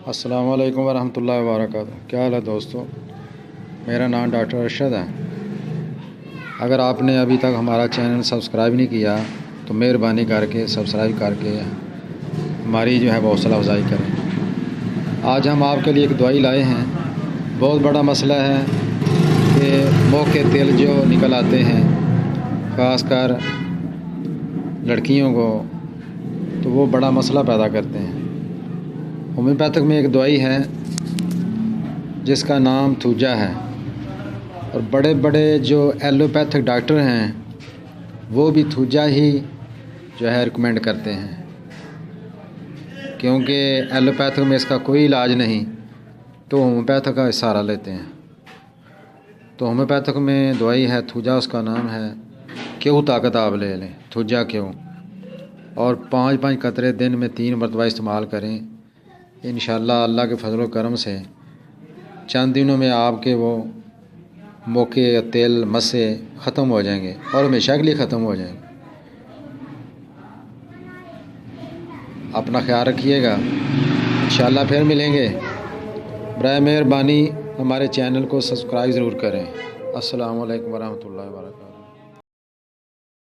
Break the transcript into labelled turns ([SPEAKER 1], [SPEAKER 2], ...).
[SPEAKER 1] السلام علیکم ورحمۃ اللہ وبرکاتہ۔ کیا حال ہے دوستو؟ میرا نام ڈاکٹر ارشد ہے۔ اگر آپ نے ابھی تک ہمارا چینل سبسکرائب نہیں کیا تو مہربانی کر کے سبسکرائب کر کے ہماری جو ہے حوصلہ افزائی کریں۔ آج ہم آپ کے لیے ایک دوائی لائے ہیں۔ بہت بڑا مسئلہ ہے کہ منہ کے تیل جو نکل آتے ہیں، خاص کر لڑکیوں کو، تو وہ بڑا مسئلہ پیدا کرتے ہیں۔ ہومیوپیتھک میں ایک دوائی ہے جس کا نام تھوجا ہے، اور بڑے بڑے جو ایلوپیتھک ڈاکٹر ہیں وہ بھی تھوجا ہی جو ہے ریکمینڈ کرتے ہیں، کیونکہ ایلوپیتھک میں اس کا کوئی علاج نہیں تو ہومیوپیتھک کا سہارا لیتے ہیں۔ تو ہومیوپیتھک میں دوائی ہے تھوجا، اس کا نام ہے کیو طاقت۔ آپ لے لیں تھوجا کیو، اور 5 قطرے دن میں 3 مرتبہ استعمال کریں۔ انشاءاللہ اللہ کے فضل و کرم سے چند دنوں میں آپ کے وہ موقع تیل مسے ختم ہو جائیں گے اور ہمیشہ کے لیے ختم ہو جائیں گے۔ اپنا خیال رکھیے گا، انشاءاللہ پھر ملیں گے۔ برائے مہربانی ہمارے چینل کو سبسکرائب ضرور کریں۔ السلام علیکم ورحمۃ اللہ وبرکاتہ۔